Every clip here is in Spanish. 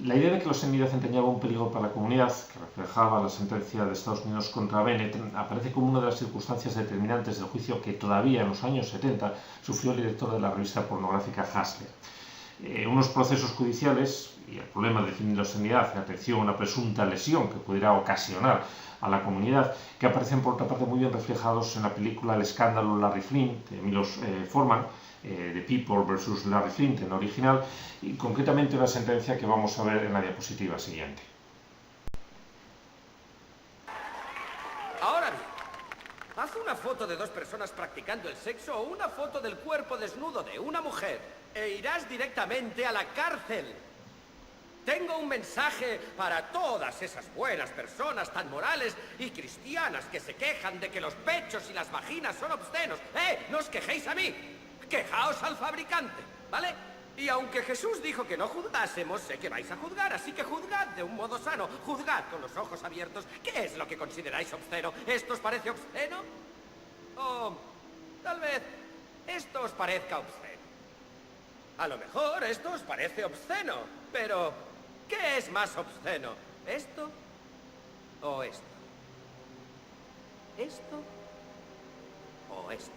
La idea de que la obscenidad entrañaba un peligro para la comunidad, que reflejaba la sentencia de Estados Unidos contra Bennett, aparece como una de las circunstancias determinantes del juicio que todavía en los años 70 sufrió el director de la revista pornográfica Hustler. Unos procesos judiciales y el problema de definir la obscenidad en atención a una presunta lesión que pudiera ocasionar a la comunidad, que aparecen por otra parte muy bien reflejados en la película El escándalo Larry Flint de Milos Forman, The People vs. Larry Flint en original, y concretamente una sentencia que vamos a ver en la diapositiva siguiente. Ahora bien, haz una foto de dos personas practicando el sexo o una foto del cuerpo desnudo de una mujer e irás directamente a la cárcel. Tengo un mensaje para todas esas buenas personas tan morales y cristianas que se quejan de que los pechos y las vaginas son obscenos. No os quejéis a mí, quejaos al fabricante, ¿vale? Y aunque Jesús dijo que no juzgásemos, sé que vais a juzgar, así que juzgad de un modo sano, juzgad con los ojos abiertos. ¿Qué es lo que consideráis obsceno? ¿Esto os parece obsceno? O tal vez esto os parezca obsceno. A lo mejor esto os parece obsceno, pero ¿qué es más obsceno? ¿Esto o esto? ¿Esto o esto?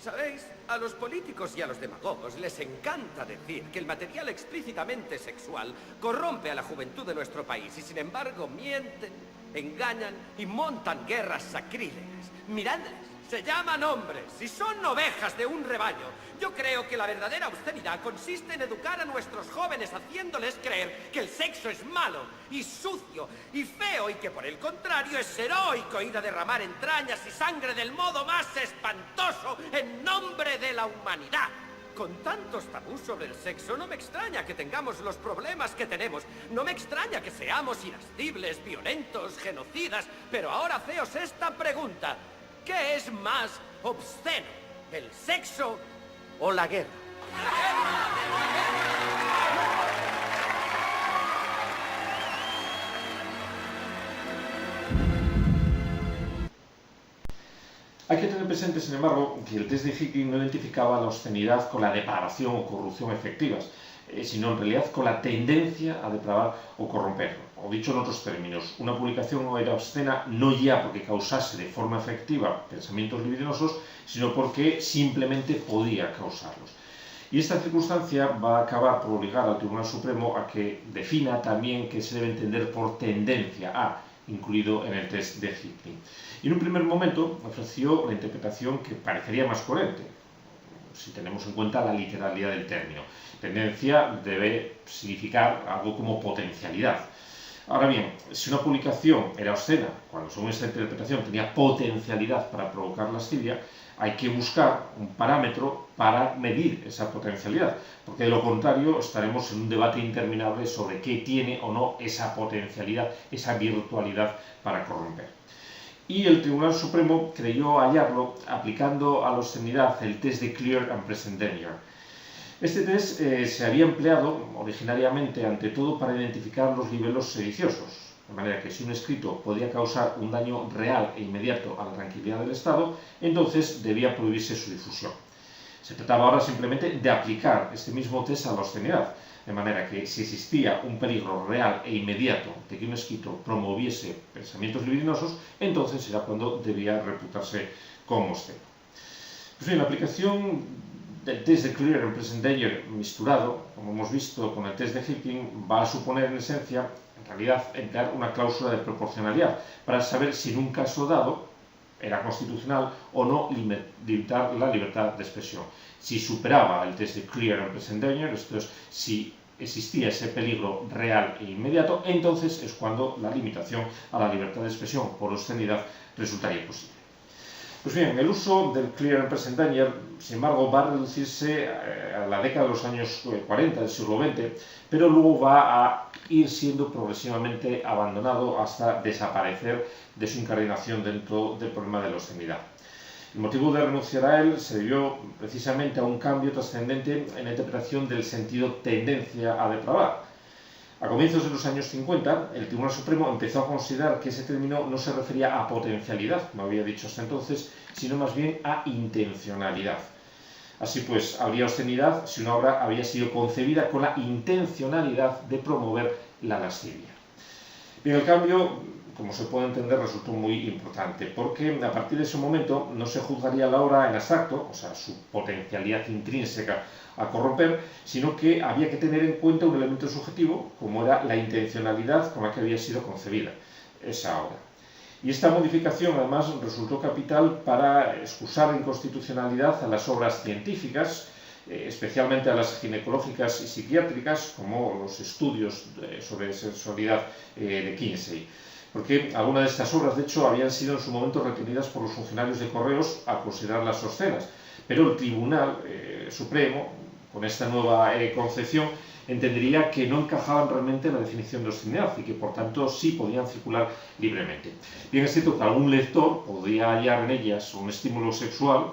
¿Sabéis? A los políticos y a los demagogos les encanta decir que el material explícitamente sexual corrompe a la juventud de nuestro país y sin embargo mienten, engañan y montan guerras sacrílegas. Miradles, se llaman hombres y son ovejas de un rebaño. Yo creo que la verdadera obscenidad consiste en educar a nuestros jóvenes haciéndoles creer que el sexo es malo y sucio y feo y que por el contrario es heroico ir a derramar entrañas y sangre del modo más espantoso en nombre de la humanidad. Con tantos tabús sobre el sexo, no me extraña que tengamos los problemas que tenemos. No me extraña que seamos irascibles, violentos, genocidas. Pero ahora haceos esta pregunta. ¿Qué es más obsceno? ¿El sexo o la guerra? Hay que tener presente, sin embargo, que el test de Higgins no identificaba la obscenidad con la depravación o corrupción efectivas, sino en realidad con la tendencia a depravar o corromper. O dicho en otros términos, una publicación no era obscena no ya porque causase de forma efectiva pensamientos libidinosos, sino porque simplemente podía causarlos. Y esta circunstancia va a acabar por obligar al Tribunal Supremo a que defina también qué se debe entender por tendencia a, incluido en el test de Higgins. Y en un primer momento ofreció la interpretación que parecería más coherente, si tenemos en cuenta la literalidad del término. Tendencia debe significar algo como potencialidad. Ahora bien, si una publicación era obscena, cuando según esta interpretación tenía potencialidad para provocar lascivia, hay que buscar un parámetro para medir esa potencialidad, porque de lo contrario estaremos en un debate interminable sobre qué tiene o no esa potencialidad, esa virtualidad para corromper. Y el Tribunal Supremo creyó hallarlo aplicando a la obscenidad el test de Clear and Present Danger. Este test se había empleado originariamente ante todo para identificar los libelos sediciosos, de manera que si un escrito podía causar un daño real e inmediato a la tranquilidad del Estado, entonces debía prohibirse su difusión. Se trataba ahora simplemente de aplicar este mismo test a la obscenidad, de manera que si existía un peligro real e inmediato de que un escrito promoviese pensamientos libidinosos, entonces era cuando debía reputarse como obsceno. Pues bien, la aplicación del test de Clear and Present Danger misturado, como hemos visto con el test de Higgins, va a suponer en esencia, en realidad, emplear una cláusula de proporcionalidad para saber si en un caso dado era constitucional o no limitar la libertad de expresión. Si superaba el test de Clear and Present Danger, esto es, si existía ese peligro real e inmediato, entonces es cuando la limitación a la libertad de expresión por obscenidad resultaría posible. Pues bien, el uso del Clear and Present Danger, sin embargo, va a reducirse a la década de los años 40 del siglo XX, pero luego va a ir siendo progresivamente abandonado hasta desaparecer de su incardinación dentro del problema de la obscenidad. El motivo de renunciar a él se debió precisamente a un cambio trascendente en la interpretación del sentido tendencia a depravar. A comienzos de los años 50, el Tribunal Supremo empezó a considerar que ese término no se refería a potencialidad, como había dicho hasta entonces, sino más bien a intencionalidad. Así pues, habría obscenidad si una obra había sido concebida con la intencionalidad de promover la lascivia. Bien, el cambio, como se puede entender, resultó muy importante, porque a partir de ese momento no se juzgaría la obra en abstracto, o sea, su potencialidad intrínseca a corromper, sino que había que tener en cuenta un elemento subjetivo, como era la intencionalidad con la que había sido concebida esa obra. Y esta modificación, además, resultó capital para excusar inconstitucionalidad a las obras científicas, especialmente a las ginecológicas y psiquiátricas, como los estudios sobre sexualidad de Kinsey. Porque algunas de estas obras, de hecho, habían sido en su momento retenidas por los funcionarios de correos a considerarlas obscenas. Pero el Tribunal Supremo, con esta nueva concepción, entendería que no encajaban realmente en la definición de obscenidad y que por tanto sí podían circular libremente. Bien, es cierto que algún lector podría hallar en ellas un estímulo sexual,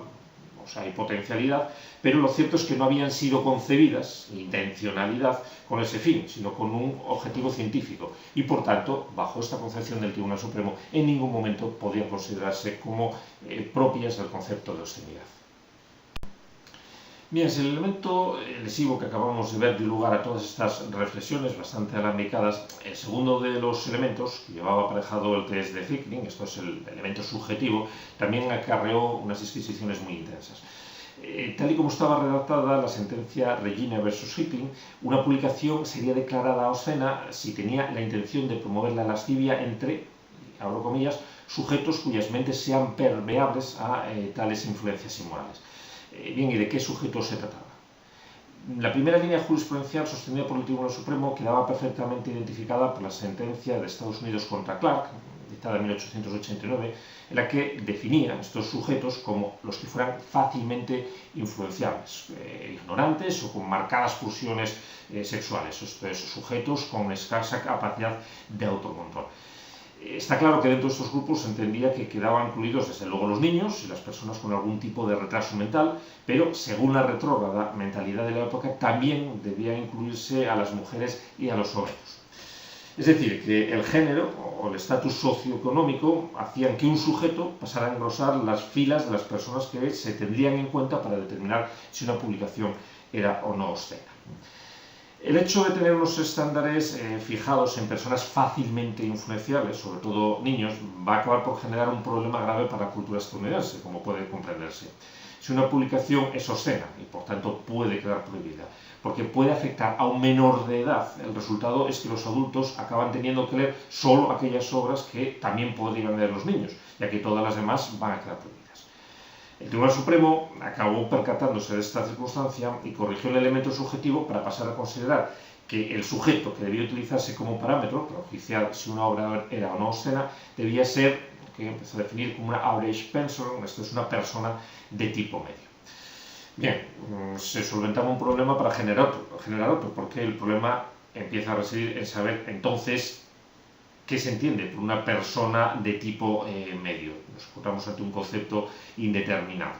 o sea, hay potencialidad, pero lo cierto es que no habían sido concebidas, intencionalidad, con ese fin, sino con un objetivo científico. Y por tanto, bajo esta concepción del Tribunal Supremo, en ningún momento podían considerarse como propias del concepto de obscenidad. Bien, si el elemento lesivo que acabamos de ver dio lugar a todas estas reflexiones bastante alambicadas, el segundo de los elementos, que llevaba aparejado el test de Hickling, esto es el elemento subjetivo, también acarreó unas disquisiciones muy intensas. Tal y como estaba redactada la sentencia Regina versus Hickling, una publicación sería declarada obscena si tenía la intención de promover la lascivia entre, abro comillas, sujetos cuyas mentes sean permeables a tales influencias inmorales. Bien, ¿y de qué sujetos se trataba? La primera línea jurisprudencial sostenida por el Tribunal Supremo quedaba perfectamente identificada por la sentencia de Estados Unidos contra Clark, dictada en 1889, en la que definía estos sujetos como los que fueran fácilmente influenciables, ignorantes o con marcadas pulsiones sexuales, estos sujetos con escasa capacidad de autocontrol. Está claro que dentro de estos grupos se entendía que quedaban incluidos desde luego los niños y las personas con algún tipo de retraso mental, pero según la retrógrada mentalidad de la época también debía incluirse a las mujeres y a los obreros. Es decir, que el género o el estatus socioeconómico hacían que un sujeto pasara a engrosar las filas de las personas que se tendrían en cuenta para determinar si una publicación era o no obscena. El hecho de tener unos estándares fijados en personas fácilmente influenciables, sobre todo niños, va a acabar por generar un problema grave para la cultura estadounidense, como puede comprenderse. Si una publicación es obscena y por tanto puede quedar prohibida, porque puede afectar a un menor de edad, el resultado es que los adultos acaban teniendo que leer solo aquellas obras que también podrían leer los niños, ya que todas las demás van a quedar prohibidas. El Tribunal Supremo acabó percatándose de esta circunstancia y corrigió el elemento subjetivo para pasar a considerar que el sujeto que debía utilizarse como parámetro para oficiar si una obra era o no obscena debía ser, que empezó a definir como una average person, esto es una persona de tipo medio. Bien, se solventaba un problema para generar otro, porque el problema empieza a residir en saber entonces ¿qué se entiende por una persona de tipo medio? Nos encontramos ante un concepto indeterminado.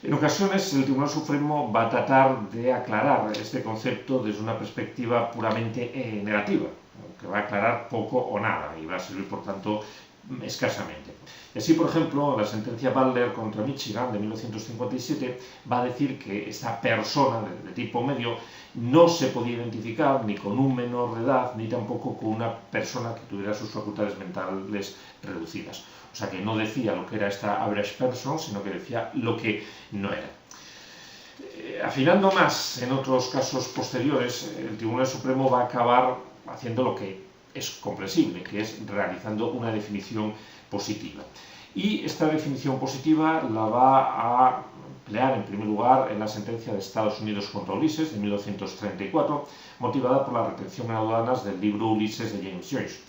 En ocasiones, el Tribunal Supremo va a tratar de aclarar este concepto desde una perspectiva puramente negativa, que va a aclarar poco o nada y va a servir, por tanto, escasamente. Y así, por ejemplo, la sentencia Butler contra Michigan de 1957 va a decir que esta persona de tipo medio no se podía identificar ni con un menor de edad ni tampoco con una persona que tuviera sus facultades mentales reducidas. O sea que no decía lo que era esta average person, sino que decía lo que no era. Afinando más en otros casos posteriores, el Tribunal Supremo va a acabar haciendo lo que es comprensible, que es realizando una definición positiva. Y esta definición positiva la va a emplear en primer lugar en la sentencia de Estados Unidos contra Ulises de 1934, motivada por la retención en aduanas del libro Ulises de James Joyce.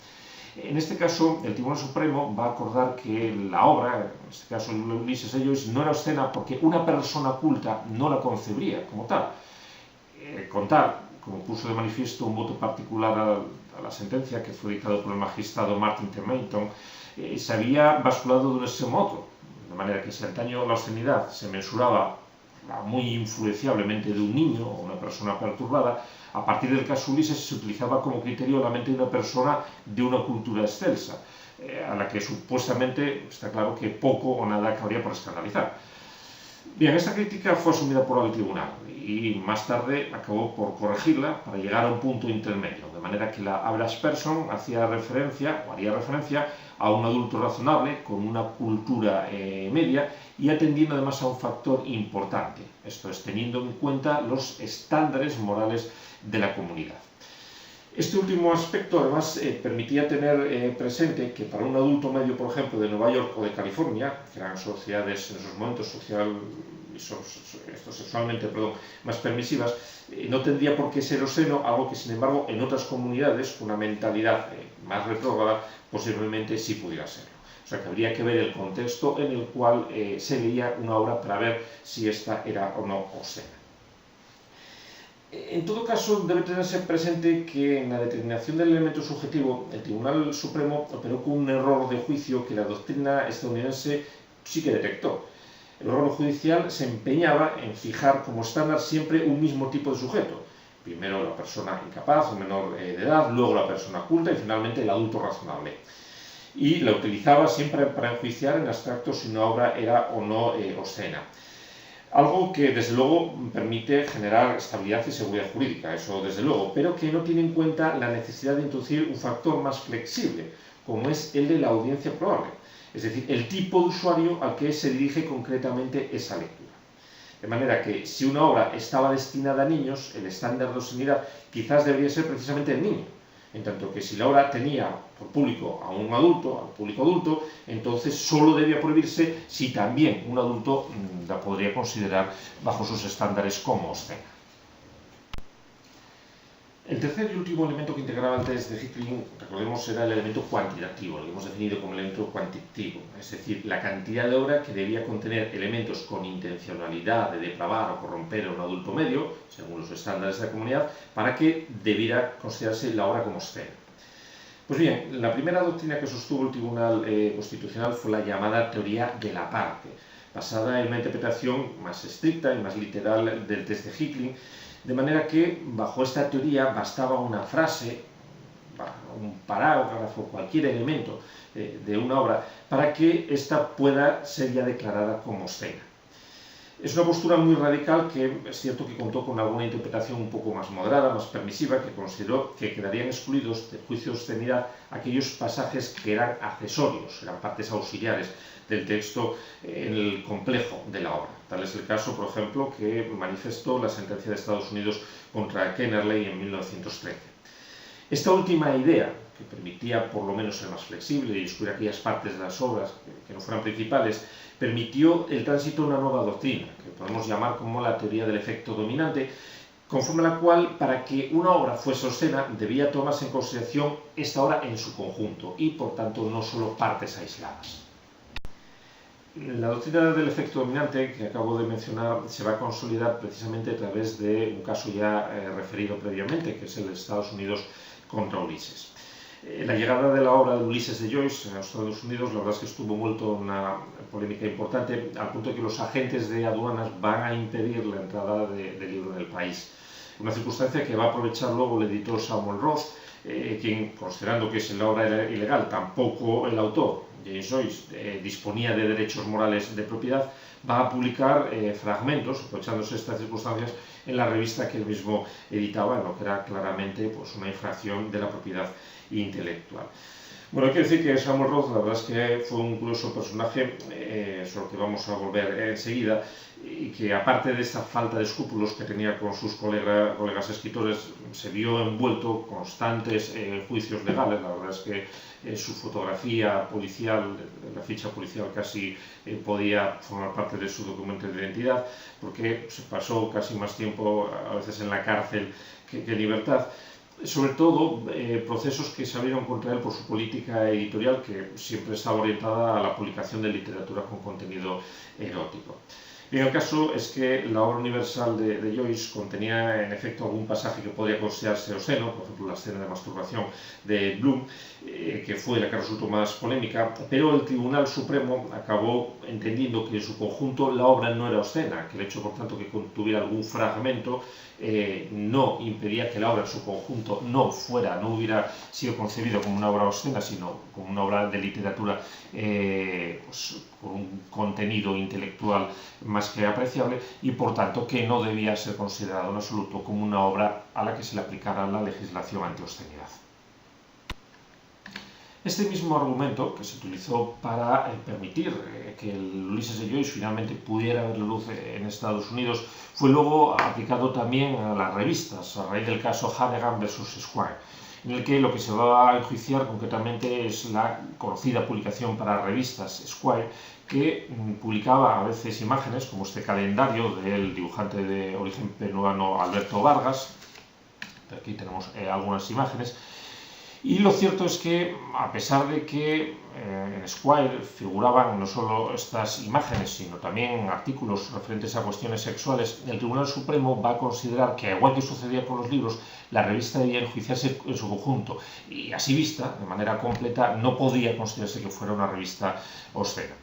En este caso, el Tribunal Supremo va a acordar que la obra, en este caso Ulises de Joyce, no era obscena porque una persona culta no la concebiría como tal. Con tal, como puso de manifiesto un voto particular a la sentencia que fue dictado por el magistrado Martin Temayton, se había basculado de un extremo a otro, de manera que si antaño la obscenidad se mensuraba muy influenciablemente de un niño o una persona perturbada, a partir del caso Ulises se utilizaba como criterio la mente de una persona de una cultura excelsa, a la que supuestamente está claro que poco o nada cabría por escandalizar. Bien, esta crítica fue asumida por el tribunal y más tarde acabó por corregirla para llegar a un punto intermedio, de manera que la average person haría referencia a un adulto razonable con una cultura media y atendiendo además a un factor importante, esto es, teniendo en cuenta los estándares morales de la comunidad. Este último aspecto además permitía tener presente que para un adulto medio, por ejemplo, de Nueva York o de California, que eran sociedades en esos momentos sexualmente más permisivas, no tendría por qué ser obsceno, algo que sin embargo en otras comunidades con una mentalidad más retrógrada posiblemente sí pudiera serlo. O sea que habría que ver el contexto en el cual se leía una obra para ver si esta era o no obscena. En todo caso, debe tenerse presente que en la determinación del elemento subjetivo, el Tribunal Supremo operó con un error de juicio que la doctrina estadounidense sí que detectó. El órgano judicial se empeñaba en fijar como estándar siempre un mismo tipo de sujeto. Primero la persona incapaz o menor de edad, luego la persona culta y finalmente el adulto razonable. Y la utilizaba siempre para enjuiciar en abstracto si una obra era o no obscena. Algo que desde luego permite generar estabilidad y seguridad jurídica, eso desde luego, pero que no tiene en cuenta la necesidad de introducir un factor más flexible, como es el de la audiencia probable, es decir, el tipo de usuario al que se dirige concretamente esa lectura. De manera que si una obra estaba destinada a niños, el estándar de obscenidad quizás debería ser precisamente el niño. En tanto que si la obra tenía por público a un adulto, al público adulto, entonces solo debía prohibirse si también un adulto la podría considerar bajo sus estándares como obscena. El tercer y último elemento que integraba el test de Hickling, recordemos, era el elemento cuantitativo, lo que hemos definido como elemento cuantitativo, es decir, la cantidad de obra que debía contener elementos con intencionalidad de depravar o corromper a un adulto medio, según los estándares de la comunidad, para que debiera considerarse la obra como obscena. Pues bien, la primera doctrina que sostuvo el Tribunal Constitucional fue la llamada teoría de la parte, basada en una interpretación más estricta y más literal del test de Hickling, de manera que bajo esta teoría bastaba una frase, un parágrafo, cualquier elemento de una obra para que ésta pueda ser ya declarada como obscena. Es una postura muy radical que es cierto que contó con alguna interpretación un poco más moderada, más permisiva, que consideró que quedarían excluidos del juicio de obscenidad aquellos pasajes que eran accesorios, eran partes auxiliares del texto en el complejo de la obra. Tal es el caso, por ejemplo, que manifestó la sentencia de Estados Unidos contra Kennerley en 1913. Esta última idea, que permitía por lo menos ser más flexible y excluir aquellas partes de las obras que no fueran principales, permitió el tránsito a una nueva doctrina, que podemos llamar como la teoría del efecto dominante, conforme a la cual, para que una obra fuese obscena, debía tomarse en consideración esta obra en su conjunto y, por tanto, no solo partes aisladas. La doctrina del efecto dominante que acabo de mencionar se va a consolidar precisamente a través de un caso ya referido previamente, que es el de Estados Unidos contra Ulises. La llegada de la obra de Ulises de Joyce a los Estados Unidos, la verdad es que estuvo envuelto en una polémica importante, al punto de que los agentes de aduanas van a impedir la entrada del libro en el país. Una circunstancia que va a aprovechar luego el editor Samuel Ross, quien, considerando que la obra era ilegal, tampoco el autor, James Joyce, disponía de derechos morales de propiedad, va a publicar fragmentos, aprovechándose de estas circunstancias, en la revista que él mismo editaba, en lo que era claramente pues, una infracción de la propiedad intelectual. Bueno, hay que decir que Samuel Roth, la verdad es que fue un curioso personaje, sobre el que vamos a volver enseguida, y que aparte de esta falta de escrúpulos que tenía con sus colegas escritores, se vio envuelto en constantes juicios legales. La verdad es que su fotografía policial, la ficha policial casi podía formar parte de su documento de identidad, porque se pasó casi más tiempo a veces en la cárcel que en libertad. Sobre todo procesos que se abrieron contra él por su política editorial, que siempre estaba orientada a la publicación de literatura con contenido erótico. Bien, el caso es que la obra universal de Joyce contenía en efecto algún pasaje que podría considerarse obsceno, por ejemplo la escena de masturbación de Bloom, que fue la que resultó más polémica, pero el Tribunal Supremo acabó entendiendo que en su conjunto la obra no era obscena, que el hecho por tanto que contuviera algún fragmento no impedía que la obra en su conjunto no hubiera sido concebido como una obra obscena, sino como una obra de literatura pues, por un contenido intelectual más que apreciable y por tanto que no debía ser considerado en absoluto como una obra a la que se le aplicara la legislación antiobscenidad. Este mismo argumento que se utilizó para permitir que el Ulises de Joyce finalmente pudiera ver la luz en Estados Unidos fue luego aplicado también a las revistas a raíz del caso Hannigan vs. Squire, en el que lo que se va a enjuiciar concretamente es la conocida publicación para revistas Squire, que publicaba a veces imágenes como este calendario del dibujante de origen peruano Alberto Vargas. Aquí tenemos algunas imágenes. Y lo cierto es que, a pesar de que en Squire figuraban no solo estas imágenes, sino también artículos referentes a cuestiones sexuales, el Tribunal Supremo va a considerar que, igual que sucedía con los libros, la revista debía enjuiciarse en su conjunto. Y así vista, de manera completa, no podía considerarse que fuera una revista obscena.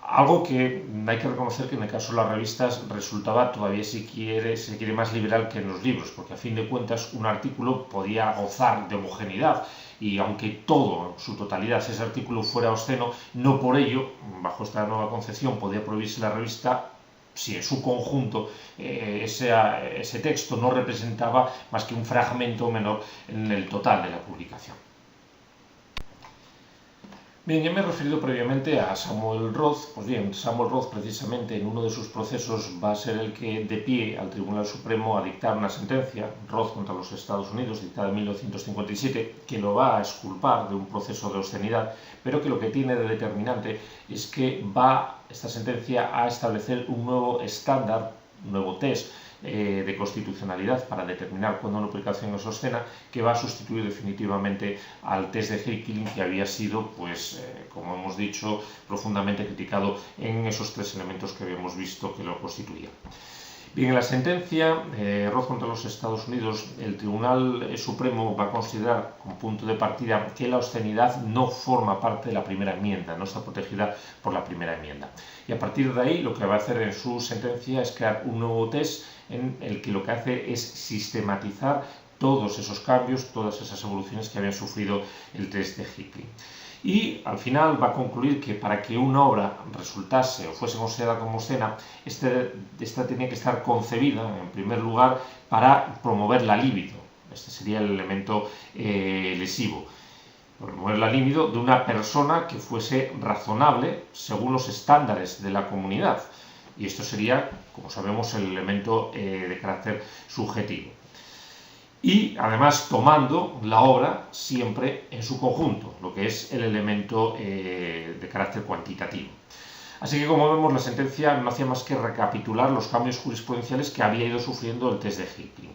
Algo que hay que reconocer que en el caso de las revistas resultaba todavía, si se quiere, más liberal que en los libros, porque a fin de cuentas un artículo podía gozar de homogeneidad y aunque todo, en su totalidad, ese artículo fuera obsceno, no por ello, bajo esta nueva concepción, podía prohibirse la revista si en su conjunto ese texto no representaba más que un fragmento menor en el total de la publicación. Bien, ya me he referido previamente a Samuel Roth. Pues bien, Samuel Roth precisamente en uno de sus procesos va a ser el que dé pie al Tribunal Supremo a dictar una sentencia, Roth contra los Estados Unidos, dictada en 1957, que lo va a exculpar de un proceso de obscenidad, pero que lo que tiene de determinante es que va esta sentencia a establecer un nuevo estándar, un nuevo test de constitucionalidad para determinar cuándo una publicación es obscena, que va a sustituir definitivamente al test de Haeckelin, que había sido, pues, como hemos dicho, profundamente criticado en esos tres elementos que habíamos visto que lo constituían. Bien, en la sentencia Roth contra los Estados Unidos, el Tribunal Supremo va a considerar como punto de partida que la obscenidad no forma parte de la primera enmienda, no está protegida por la primera enmienda. Y a partir de ahí lo que va a hacer en su sentencia es crear un nuevo test en el que lo que hace es sistematizar todos esos cambios, todas esas evoluciones que había sufrido el test de Haeckelin. Y al final va a concluir que para que una obra resultase o fuese considerada como obscena, esta tenía que estar concebida, en primer lugar, para promover la libido. Este sería el elemento lesivo. Promover la libido de una persona que fuese razonable según los estándares de la comunidad. Y esto sería, como sabemos, el elemento de carácter subjetivo. Y además tomando la obra siempre en su conjunto, lo que es el elemento de carácter cuantitativo. Así que, como vemos, la sentencia no hacía más que recapitular los cambios jurisprudenciales que había ido sufriendo el test de Haeckelin.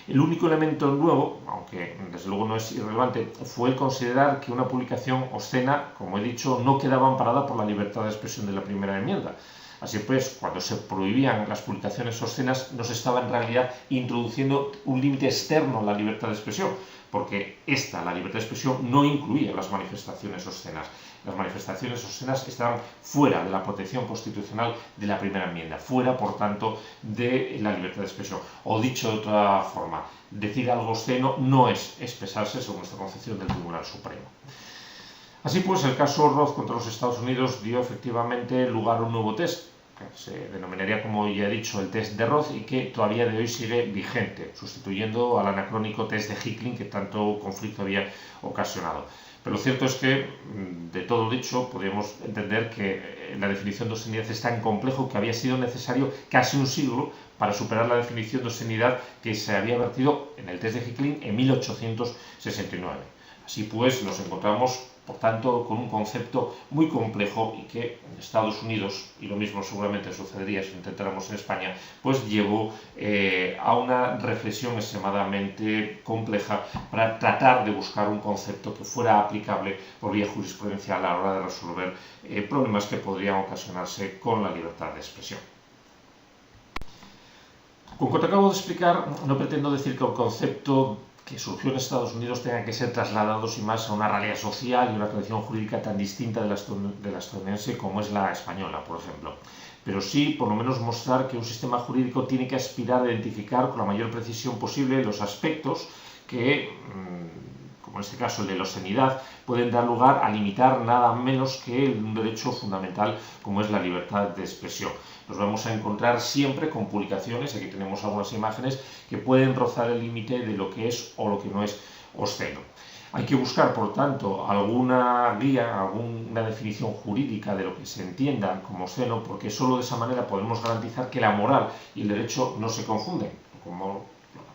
El único elemento nuevo, aunque desde luego no es irrelevante, fue el considerar que una publicación obscena, como he dicho, no quedaba amparada por la libertad de expresión de la primera enmienda. Así pues, cuando se prohibían las publicaciones obscenas, no se estaba en realidad introduciendo un límite externo a la libertad de expresión, porque la libertad de expresión, no incluía las manifestaciones obscenas. Las manifestaciones obscenas estaban fuera de la protección constitucional de la primera enmienda, fuera, por tanto, de la libertad de expresión. O dicho de otra forma, decir algo obsceno no es expresarse según esta concepción del Tribunal Supremo. Así pues, el caso Roth contra los Estados Unidos dio efectivamente lugar a un nuevo test, que se denominaría, como ya he dicho, el test de Roth y que todavía de hoy sigue vigente, sustituyendo al anacrónico test de Haeckelin que tanto conflicto había ocasionado. Pero lo cierto es que, de todo dicho, podríamos entender que la definición de obscenidad es tan complejo que había sido necesario casi un siglo para superar la definición de obscenidad que se había vertido en el test de Haeckelin en 1869. Así pues, nos encontramos, por tanto, con un concepto muy complejo y que en Estados Unidos, y lo mismo seguramente sucedería si lo intentáramos en España, pues llevó a una reflexión extremadamente compleja para tratar de buscar un concepto que fuera aplicable por vía jurisprudencial a la hora de resolver problemas que podrían ocasionarse con la libertad de expresión. Con lo que acabo de explicar, no pretendo decir que el concepto que surgió en Estados Unidos tengan que ser trasladados y más a una realidad social y una tradición jurídica tan distinta de la estadounidense como es la española, por ejemplo. Pero sí, por lo menos, mostrar que un sistema jurídico tiene que aspirar a identificar con la mayor precisión posible los aspectos que, como en este caso el de la obscenidad, pueden dar lugar a limitar nada menos que un derecho fundamental como es la libertad de expresión. Nos vamos a encontrar siempre con publicaciones, aquí tenemos algunas imágenes, que pueden rozar el límite de lo que es o lo que no es obsceno. Hay que buscar, por tanto, alguna guía, alguna definición jurídica de lo que se entienda como obsceno, porque solo de esa manera podemos garantizar que la moral y el derecho no se confunden, como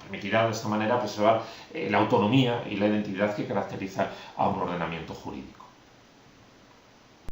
permitirá de esta manera preservar la autonomía y la identidad que caracteriza a un ordenamiento jurídico.